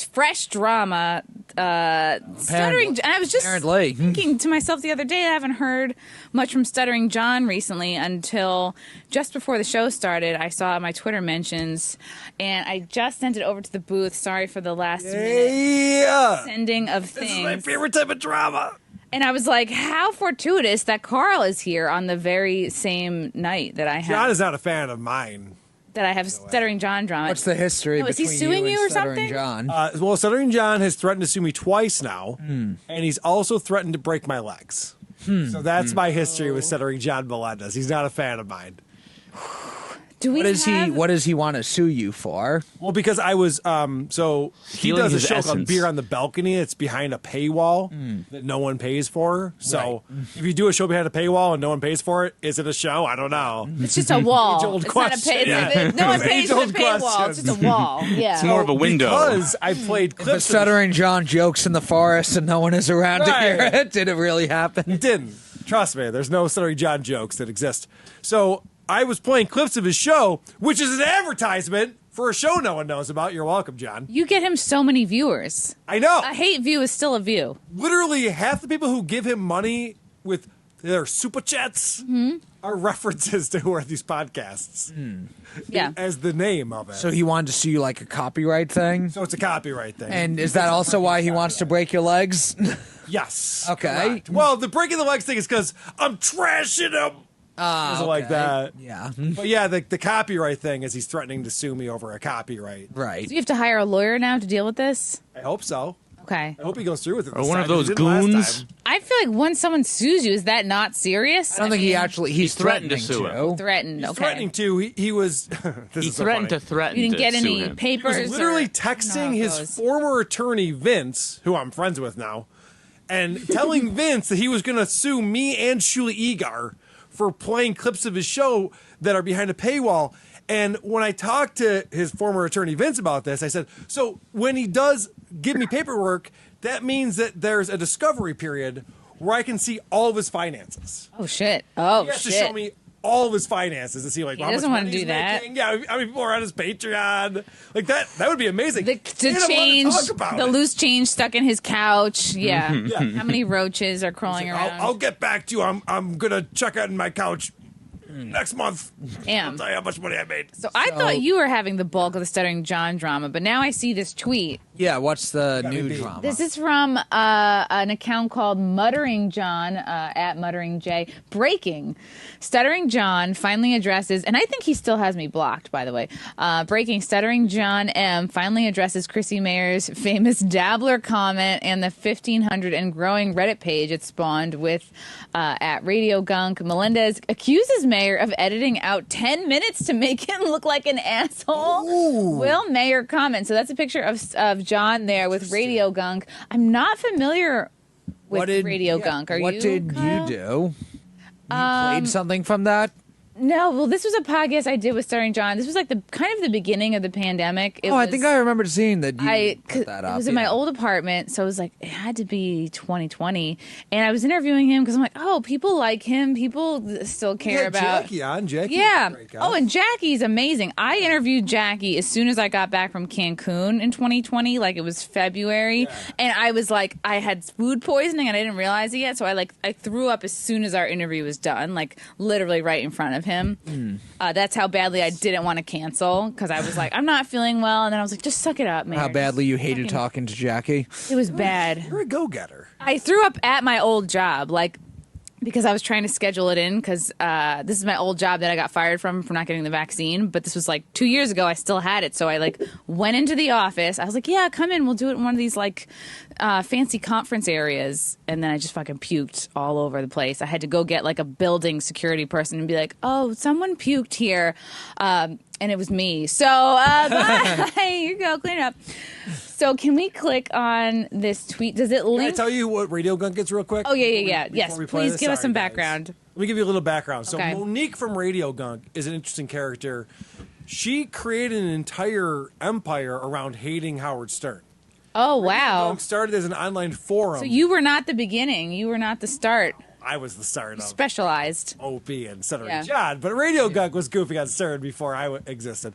fresh drama. Stuttering. And I was just thinking to myself the other day, I haven't heard much from Stuttering John recently until just before the show started. I saw my Twitter mentions, and I just sent it over to the booth. Sorry for the last minute sending of things. This is my favorite type of drama. And I was like, how fortuitous that Karl is here on the very same night that I have. John is not a fan of mine. That I have Stuttering John drama. What's the history between is he suing you or Stuttering something? John? Well, Stuttering John has threatened to sue me twice now, and he's also threatened to break my legs. So that's my history with Stuttering John Melendez. He's not a fan of mine. What does he want to sue you for? Well, because I was so he Stealing does a his show called essence. Beer on the Balcony. It's behind a paywall that no one pays for. So if you do a show behind a paywall and no one pays for it, is it a show? I don't know. It's just a wall. Age-old It's question. not a pay. No one pays for the paywall. It's just a wall. Yeah. It's more of a window. Because I played The clips. Stuttering John jokes in the forest and no one is around to hear it. Did it really happen? It didn't. Trust me. There's no Stuttering John jokes that exist. So I was playing clips of his show, which is an advertisement for a show no one knows about. You're welcome, John. You get him so many viewers. I know. A hate view is still a view. Literally half the people who give him money with their super chats are references to who are these podcasts. Yeah. As the name of it. So he wanted to sue you like a copyright thing? So it's a copyright thing. And is that also why he wants to break your legs? Yes. Okay. Correct. Well, the breaking the legs thing is because I'm trashing him. Okay. Like that. Yeah. But yeah, the copyright thing is he's threatening to sue me over a copyright. Right. Do you have to hire a lawyer now to deal with this? I hope so. Okay. I hope he goes through with it. Or this one time. of those He didn't last goons. time. I feel like when someone sues you, is that not serious? I don't think he's threatened to threatening sue him. Threatened. He's okay. threatening to. He was. He threatened to threaten You didn't get to sue any him. He papers. was literally or- texting I don't know how it his goes. former attorney Vince, who I'm friends with now, and telling Vince that he was going to sue me and Shuli Egar for playing clips of his show that are behind a paywall. And when I talked to his former attorney Vince about this, I said, so when he does give me paperwork, that means that there's a discovery period where I can see all of his finances. Oh shit! Oh He has shit! to show me all of his finances to see like He how much doesn't money wanna do he's that. making. Yeah, how many people are on his Patreon? Like that would be amazing. To He doesn't change wanna talk about the it. loose change stuck in his couch. Yeah. Yeah. How many roaches are crawling Like, around? I'll get back to you. I'm gonna check out in my couch next month. Damn. I'll tell you how much money I made. So I thought you were having the bulk of the Stuttering John drama, but now I see this tweet. Yeah, what's the Gotta new be. drama? This is from an account called Muttering John, at Muttering J. Breaking. Stuttering John finally addresses, and I think he still has me blocked, by the way. Breaking. Stuttering John M. finally addresses Chrissie Mayr's famous Dabbler comment and the 1,500 and growing Reddit page it spawned with at Radio Gunk. Melendez accuses Mayr of editing out 10 minutes to make him look like an asshole. Ooh. Will Mayr comment? So that's a picture of John there with Radio Gunk. I'm not familiar with Radio Gunk. Are what you? did Kyle? you do? You played something from that? No, well, this was a podcast I did with Stuttering John. This was like the kind of the beginning of the pandemic. I think I remember seeing that you put that it up. was in my old apartment, so it was like it had to be 2020. And I was interviewing him because I'm like, oh, people like him. People still care about Jackie on. Jackie. Yeah. Great guy. Oh, and Jackie's amazing. I interviewed Jackie as soon as I got back from Cancun in 2020, like it was February, and I was like, I had food poisoning and I didn't realize it yet, so I threw up as soon as our interview was done, like literally right in front of him. That's how badly I didn't want to cancel because I was like, I'm not feeling well, and then I was like, just suck it up, man. How badly you hated talking to Jackie? It was bad. You're a go-getter. I threw up at my old job, like, because I was trying to schedule it in because this is my old job that I got fired from for not getting the vaccine. But this was like 2 years ago. I still had it. So I like went into the office. I was like, yeah, come in. We'll do it in one of these like fancy conference areas. And then I just fucking puked all over the place. I had to go get like a building security person and be like, oh, someone puked here. And it was me. So bye. Here you go. Clean it up. So can we click on this tweet? Does it Can I link? tell you what Radio Gunk is real quick? Oh, yeah. Before Yes, we play please this? give us Sorry, some guys. background. Let me give you a little background. So Okay. Monique from Radio Gunk is an interesting character. She created an entire empire around hating Howard Stern. Oh, Radio wow. Gunk started as an online forum. So you were not the beginning. You were not the start. I was the start of Specialized. OP and Stuttering Yeah. John, but Radio Gunk was goofing on Stern before I existed.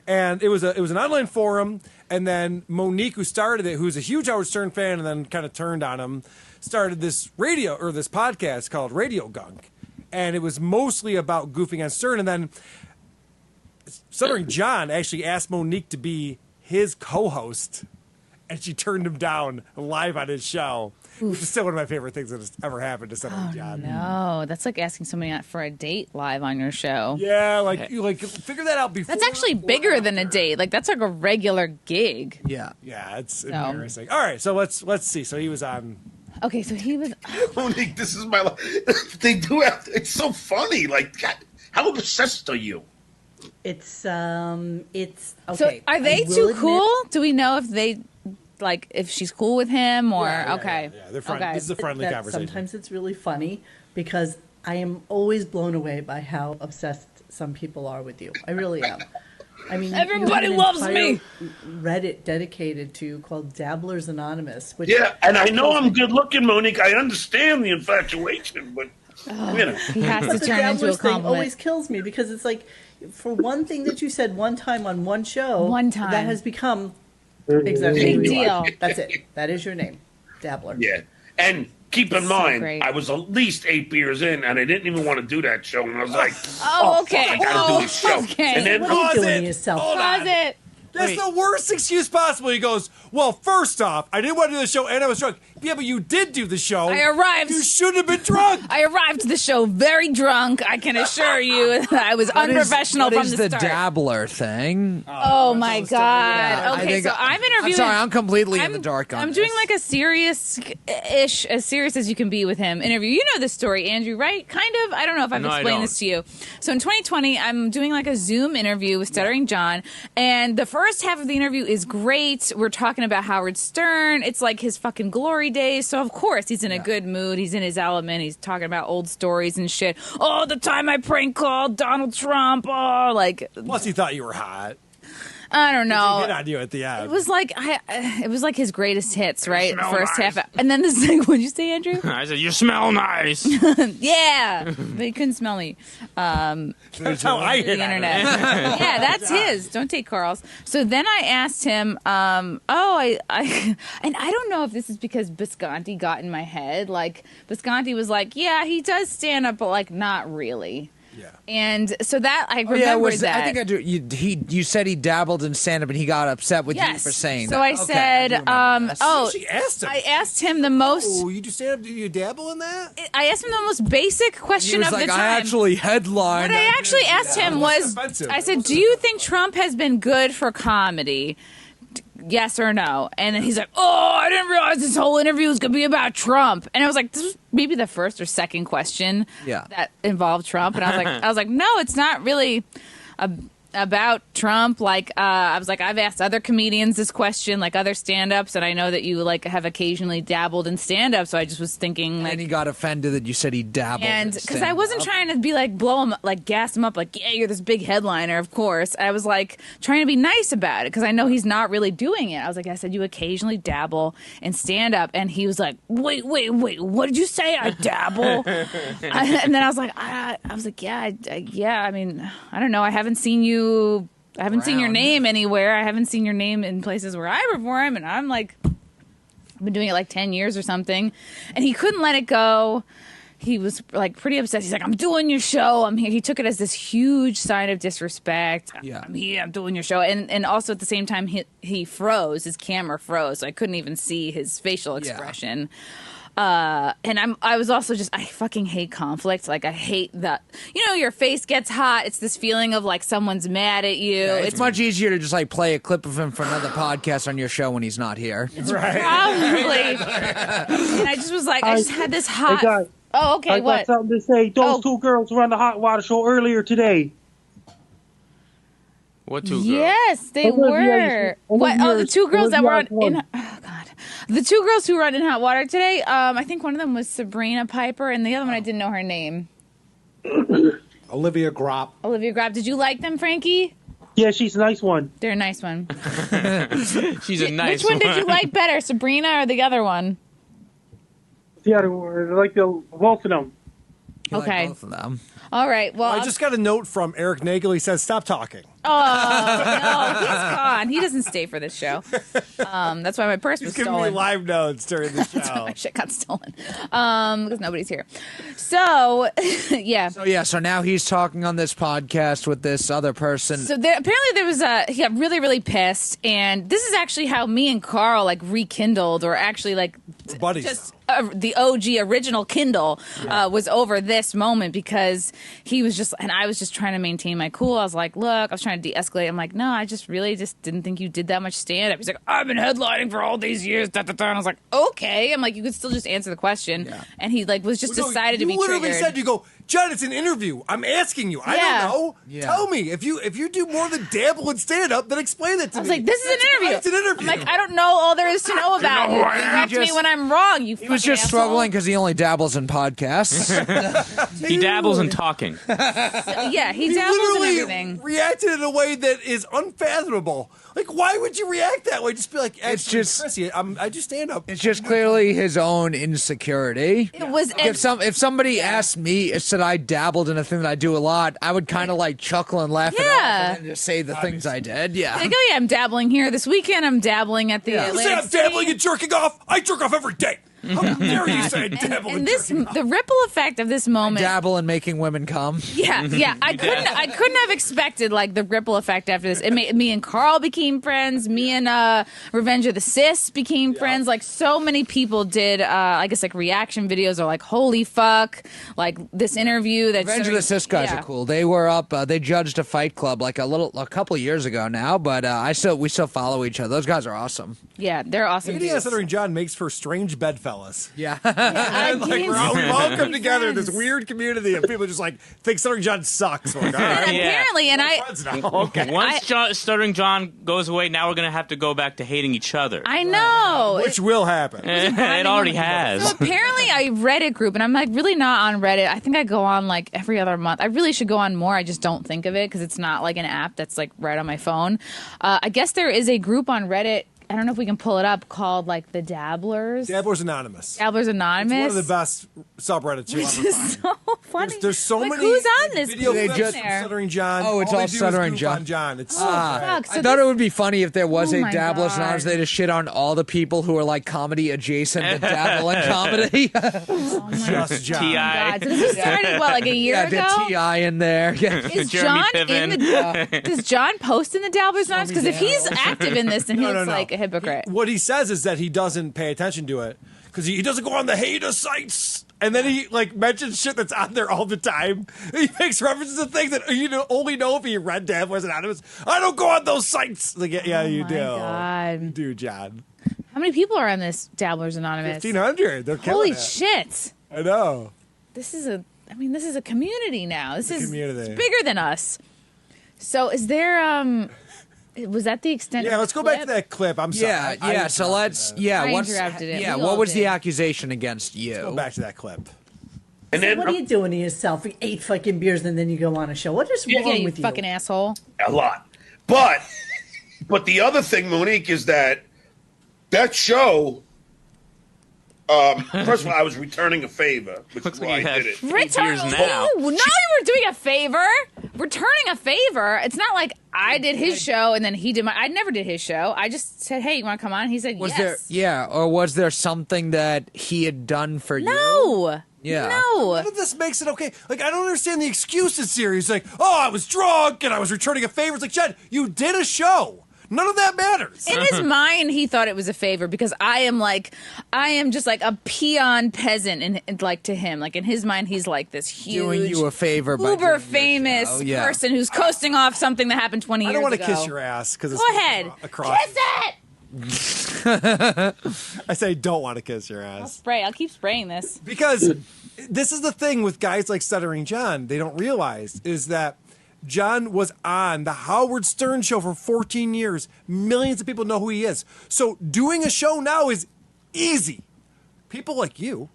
And it was an online forum, and then Monique, who started it, who's a huge Howard Stern fan, and then kind of turned on him, started this this podcast called Radio Gunk, and it was mostly about goofing on Stern. And then Stuttering John actually asked Monique to be his co-host, and she turned him down live on his show, which is still one of my favorite things that has ever happened to Stuttering John. No, that's like asking somebody out for a date live on your show. Yeah, like figure that out before. That's actually bigger than a date. Like that's like a regular gig. Yeah. Yeah, it's embarrassing. All right, so let's see. So he was on. Okay, so he was. Monique, this is my life. They do have. It's so funny. Like, God, how obsessed are you? It's okay. So are they too cool? Do we know if they if she's cool with him or okay? Yeah, they're friendly. Okay. This is a friendly conversation. Sometimes it's really funny because I am always blown away by how obsessed some people are with you. I really am. I mean, everybody loves me. Reddit dedicated to called Dabblers Anonymous. Which and I know I'm good looking, Monique. I understand the infatuation, but you know, he has to the turn into a Dabblers thing compliment. always kills me because it's like, for one thing that you said one time on one show, that has become exactly big who you deal. are. That's it. That is your name, Dabbler. Yeah, and keep in So mind, great. I was at least 8 beers in, and I didn't even want to do that show, and I was like, okay. fuck, I gotta do this show. Okay. And then What are you doing Pause it. yourself? Hold on. Pause it. That's the worst excuse possible. He goes, well, first off, I didn't want to do the show and I was drunk. Yeah, but you did do the show. I arrived. You should have been drunk. I arrived to the show very drunk. I can assure you that I was unprofessional from What is the the start. Dabbler thing? Oh my god! I Okay, think so I'm interviewing. I'm sorry, I'm completely in the dark on I'm this. doing like a serious-ish, as serious as you can be with him interview. You know the story, Andrew, right? Kind of. I don't know if I've No, I explained don't. this to you. So in 2020, I'm doing like a Zoom interview with Stuttering John, and the first half of the interview is great. We're talking about Howard Stern. It's like his fucking glory days. So of course he's in a good mood. He's in his element. He's talking about old stories and shit. Oh, the time I prank called Donald Trump. Oh, like Plus, he thought you were hot. I don't He know. hit on you at the end. It was like it was like his greatest hits, right? smell First nice. half, and then this thing. What'd you say, Andrew? I said, you smell nice. Yeah, but he couldn't smell me. That's how I hit The on internet. him. Yeah, that's his. Don't take Karl's. So then I asked him, and I don't know if this is because Bisconti got in my head. Like Bisconti was like, yeah, he does stand up, but like not really. Yeah. And so that I remember that. I think I do. You said he dabbled in stand up and he got upset with you for saying so that. I Okay, said, do remember this. She asked him. I asked him the most. Oh, you do stand up? Do you dabble in that? I asked him the most basic He question was of like, the time. I actually headlined. What I actually asked him was, offensive. I said, do you think Trump has been good for comedy? Yes or no? And then he's like, oh, I didn't realize this whole interview was going to be about Trump. And I was like, this was maybe the first or second question that involved Trump. And I was like, no, it's not really about Trump. Like, I was like, I've asked other comedians this question, like other stand-ups, and I know that you like have occasionally dabbled in stand-up. So I just was thinking, like, And he got offended that you said he dabbled. and in because I wasn't stand-up. trying to be like blow him, like gas him up, like, yeah, you're this big headliner, of course. I was like trying to be nice about it because I know he's not really doing it. I said, you occasionally dabble in stand up. And he was like, wait, what did you say? I dabble? And then I was like, yeah, I mean, I don't know. I haven't seen your name anywhere. I haven't seen your name in places where I perform. And I'm like, I've been doing it like 10 years or something. And he couldn't let it go. He was like pretty upset. He's like, I'm doing your show. I'm here. He took it as this huge sign of disrespect. Yeah. I'm here. I'm doing your show. And also at the same time, he froze. His camera froze. So I couldn't even see his facial expression. And I was also just, I fucking hate conflict. Like I hate that, your face gets hot. It's this feeling of like someone's mad at you. Yeah, it's much easier to just like play a clip of him for another podcast on your show when he's not here. Right. Probably. And I just was like, I just had this hot. Hey guys, Oh, okay. I What? got something to say. Those two girls were on the Hot Water Show earlier today. What two girls? Yes, they were. What? Oh, the two girls that were on. Oh God, the two girls who were on In Hot Water today. I think one of them was Sabrina Piper, and the other one I didn't know her name. Olivia Gropp. Olivia Gropp. Did you like them, Frankie? Yeah, she's a nice one. They're a nice one. She's a nice Which one did you like better, Sabrina or the other one? Yeah, like both of them. You Okay. like both of them. All right. Well, I just got a note from Eric Nagel. He says, stop talking. no, he's gone. He doesn't stay for this show. That's why my purse was He's giving me stolen. live notes during the That's why show. my shit got stolen. Because nobody's here. So, yeah. So now he's talking on this podcast with this other person. So apparently there was he got really, really pissed, and this is actually how me and Karl like rekindled, or actually like Buddies. just the OG original Kindle was over this moment, because he was just, and I was just trying to maintain my cool. I was like, look, I was trying to de-escalate. I'm like, no, I just really just didn't think you did that much stand-up. He's like, I've been headlining for all these years. Da, da, da. And I was like, okay. I'm like, you could still just answer the question. Yeah. And he like was just decided to be triggered. You literally said, you go, John, it's an interview. I'm asking you. I don't know. Yeah. Tell me. If you do more than dabble and stand up, then explain it to me. I was like, this is an interview. It's an interview. I'm like, I don't know all there is to know about it. Correct me when I'm wrong, you He was just asshole. struggling because he only dabbles in podcasts. He dabbles in talking. Yeah, he He dabbles in literally everything. reacted in a way that is unfathomable. Like, why would you react that way? Just be like, It's just- Chrissie, I just stand up. It's just clearly his own insecurity. It was If somebody asked me, said I dabbled in a thing that I do a lot, I would kind of like chuckle and laugh it off and then just say the things I did. Yeah. like, oh yeah, I'm dabbling here this weekend. I'm dabbling at the You say Atlantic I'm dabbling City. and jerking off? I jerk off every day. How dare you say I dabble And and this, jerking off? the ripple effect of this moment. Dabble in making women come. Yeah. I couldn't have expected like the ripple effect after this. It made me and Karl became friends. Me and Revenge of the Sis became friends. Like so many people did. I guess like reaction videos or like holy fuck, like this interview. That Revenge of the Sis guys are cool. They were up. They judged a Fight Club like a couple years ago now, but we still follow each other. Those guys are awesome. Yeah, they're awesome. Katie dudes. Stuttering John makes for strange bedfellas. Yeah. And, like, we all come together in this weird community of people just like think Stuttering John sucks. We're like, all right, Apparently, and I. friends now. Okay. Once Stuttering John goes away, now we're going to have to go back to hating each other. I know. Which will happen. It already So has. apparently a Reddit group, and I'm like really not on Reddit. I think I go on like every other month. I really should go on more. I just don't think of it because it's not like an app that's like right on my phone. I guess there is a group on Reddit. I don't know if we can pull it up, called like the Dabblers. Dabblers Anonymous. Dabblers Anonymous. It's one of the best subreddits you'll Which ever is find. so funny. There's so Like, many who's on this video group clips in from there? Stuttering John. Oh, it's they all do is Stuttering goof John. on John. It's so Fuck. So I thought it would be funny if there was Oh a my Dabblers God. Anonymous. They just shit on all the people who are like comedy adjacent to dabble in comedy. just John. T.I. God. So this was started like a year Yeah, ago. the TI in there. Yeah. Is Jeremy John Piven. in the? Does John post in the Dabblers Anonymous? Because if he's active in this, then he looks like a hypocrite. What he says is that he doesn't pay attention to it because he doesn't go on the hater sites. And then he like mentions shit that's on there all the time. He makes references to things that you only know if he read Dabblers Anonymous. I don't go on those sites. Like, yeah, you do. God. You do, John. How many people are on this Dabblers Anonymous? 1,500. They're killing Holy it. shit! I know. This is a community now. This is community. it's bigger than us. So is there was that the extent? Yeah, of the let's go back to clip? that clip. I'm sorry. Yeah, I yeah. So let's. Yeah, I what's interrupted it. yeah? We What all was the did. accusation against you? Go back to that clip. And then What are you doing to yourself? You 8 fucking beers and then you go on a show. What is wrong Yeah, you with you? fucking asshole. a lot. But the other thing, Monique, is that show. First of all, I was returning a favor, which Looks is like why you I had did it. 8 Return. years now. Ooh, now you were doing a favor. Returning a favor. It's not like I did his show and then he did my. I never did his show. I just said, "Hey, you want to come on?" He said, Was "Yes." there? Yeah, or was there something that he had done for you? No. Yeah. No. None of this makes it okay. Like, I don't understand the excuses here. He's like, oh, I was drunk and I was returning a favor. It's like, Chad, you did a show. None of that matters. In his mind, he thought it was a favor because I am just like a peon peasant, and like to him, like in his mind, he's like this huge, Doing you a favor by doing uber your famous show. Yeah. person who's coasting off something that happened 20 years I ago. don't want to kiss your ass because it's Go ahead, across. kiss it. I say don't want to kiss your ass. Spray. I'll keep spraying this. Because this is the thing with guys like Stuttering John, they don't realize is that John was on the Howard Stern show for 14 years. Millions of people know who he is. So doing a show now is easy. People like you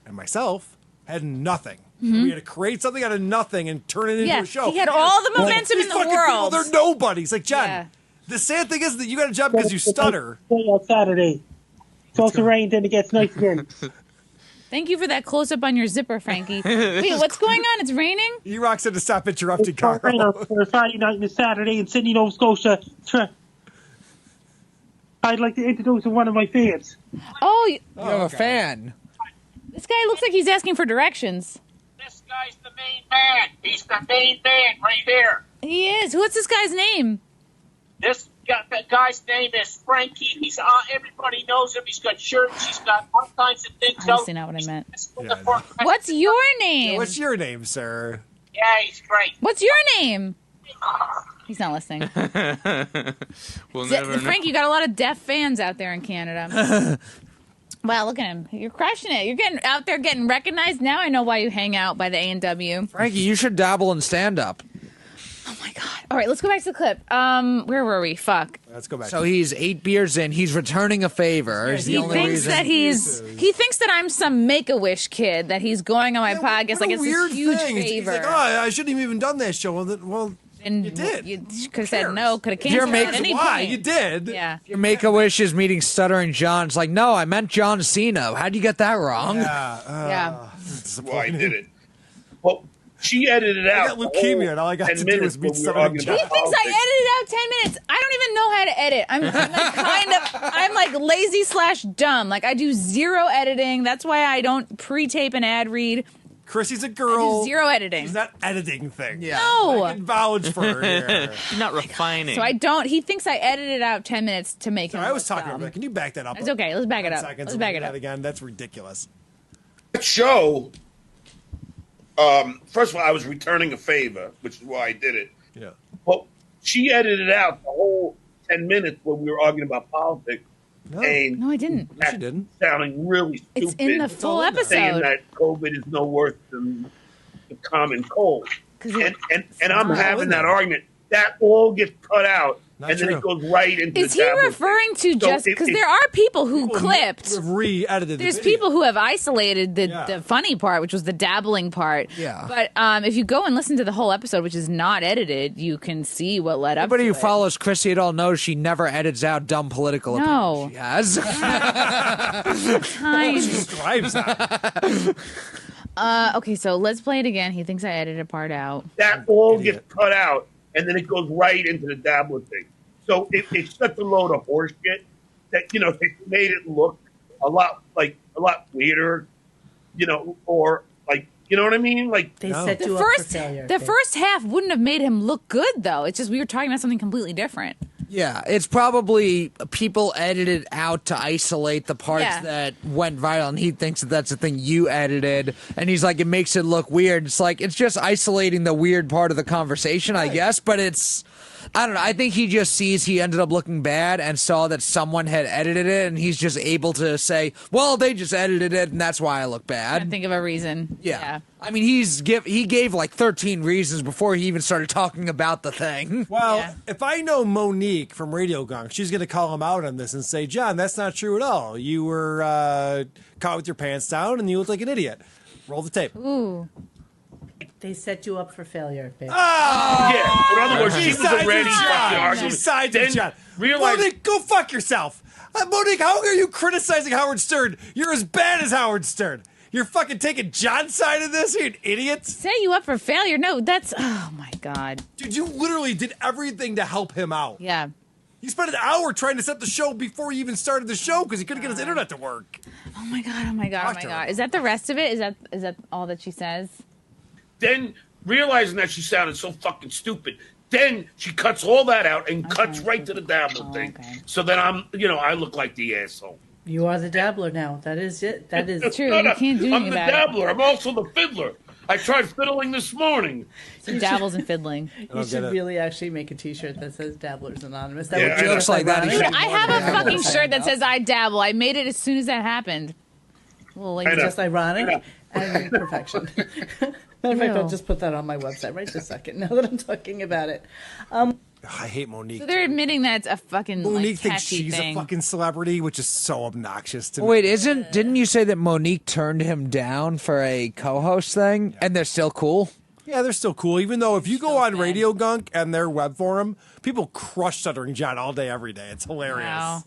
and myself had nothing. We had to create something out of nothing and turn it into Yeah, a show. he had all the momentum These in the fucking world. People, they're nobodies. Like, John, Yeah. the sad thing is that you got a job because you stutter. On Saturday. Supposed to rain, then it gets nice again. Thank you for that close-up on your zipper, Frankie. Wait, what's going on? It's raining? E-Rock said to stop interrupting Karl. For Friday night and a Saturday in Sydney, Nova Scotia. I'd like to introduce one of my fans. Oh, You have a fan. this guy looks like he's asking for directions. This guy's the main man. He's the main man right here. He is. What's this guy's name? This guy's name is Frankie. He's everybody knows him. He's got shirts. He's got all kinds of things. Honestly, not what I meant. Yeah, I know. What's your name? What's your name, sir? Yeah, he's great. What's your name? He's not listening. We'll never know. Frank, you got a lot of deaf fans out there in Canada. Wow, look at him. You're crushing it. You're getting out there getting recognized. Now I know why you hang out by the A&W. Frankie, you should dabble in stand-up. Oh, my God. All right, let's go back to the clip. Where were we? Fuck. Let's go back. So he's 8 beers in. He's returning a favor. Is the He only thinks reason. that he thinks that I'm some Make-A-Wish kid, that he's going on my podcast like it's weird this huge thing. He's favor. like, oh, I shouldn't have even done that show. Well, And you did. You could have said no, could have You're canceled making- at any why? point. You did. Yeah. Your Make-A-Wish is meeting Stuttering John. It's like, no, I meant John Cena. How'd you get that wrong? Yeah. Well, I did it. Well, she edited I out. got leukemia, and all I got to do was meet Stuttering John. He thinks I edited out 10 minutes. I don't even know how to edit. I'm like lazy / dumb. Like I do zero editing. That's why I don't pre-tape an ad read. Chrissy's a I do girl. zero editing. She's not editing things. Yeah. No. I can vouch for her here. You're not refining. So I don't. He thinks I edited out 10 minutes to make him. I was look talking dumb. about. Can you back that up? It's okay. Let's back it 10 up. seconds Let's and back do it that up. again. That's ridiculous. That show, first of all, I was returning a favor, which is why I did it. Yeah. But she edited out the whole 10 minutes when we were arguing about politics. No. And No, I didn't. She didn't. sounding really stupid. It's in the full all in there. saying episode. that COVID is no worse than the common cold. 'Cause it- And I'm not. having that argument. That all gets cut out, Not and then true. it goes right into Is the he tablet referring to thing. So just because there are people who clipped? Have re-edited. the There's video. people who have isolated the, Yeah. the funny part, which was the dabbling part. Yeah. But if you go and listen to the whole episode, which is not edited, you can see what led up Anybody to who it. follows Chrissy at all knows she never edits out dumb political No. opinions she has. Time. Describes that. Okay, so let's play it again. He thinks I edited a part out. that all Idiot. gets cut out, and then it goes right into the Dabbler thing. So it's such a load of horseshit that they made it look a lot weirder, or like you know what I mean? Like They No. set The you first, up for failure. the Dave. first half wouldn't have made him look good, though. It's just we were talking about something completely different. Yeah, it's probably people edited out to isolate the parts Yeah. that went viral, and he thinks that that's the thing you edited, and he's like, it makes it look weird. It's like, it's just isolating the weird part of the conversation, I guess, but it's, I don't know, I think he just sees he ended up looking bad and saw that someone had edited it, and he's just able to say, well, they just edited it, and that's why I look I bad. think of a reason. Yeah. I mean, he gave like 13 reasons before he even started talking about the thing. Well, Yeah. if I know Monique from Radio Gunk, she's going to call him out on this and say, John, that's not true at all. You were caught with your pants down and you look like an idiot. Roll the tape. Ooh. They set you up for failure, babe. yeah. In other words, she She was sides already with fucking John. She arguing. sides Then with John. realize Monique, go fuck yourself. Monique, how are you criticizing Howard Stern? You're as bad as Howard Stern. You're fucking taking John's side of this? You're an idiot. Set you up for failure. No, that's, oh my God. Dude, you literally did everything to help him out. Yeah. He spent an hour trying to set the show before he even started the show because he couldn't get his internet to work. Oh my God, oh my God, oh my Talk to God. her. Is that the rest of it? Is that all that she says? then realizing that she sounded so fucking stupid, then she cuts all that out and cuts right to the Dabbler thing. okay. So then I look like the asshole. You are the dabbler now. That is it. That is True, No, you no, can't do I'm anything the about it. Dabbler. I'm also the fiddler. I tried fiddling this morning. Some dabbles and fiddling. You get should it. really actually make a T-shirt that says Dabblers Anonymous. That Yeah, would be I know. Jokes like that, he ironic. should- I have a Dabble. fucking shirt that says I dabble. I made it as soon as that happened. Well, like I know. Just ironic Yeah. and perfection. Matter of fact, I'll just put that on my website right this second. Now that I'm talking about it, I hate Monique. so they're admitting that it's a fucking Monique like, thinks catchy she's thing. a fucking celebrity, which is so obnoxious to me. Wait, didn't you say that Monique turned him down for a co-host thing, and they're still cool? Yeah, they're still cool, even though if you go on Radio Gunk and their web forum, people crush Stuttering John all day, every day. It's hilarious. Wow.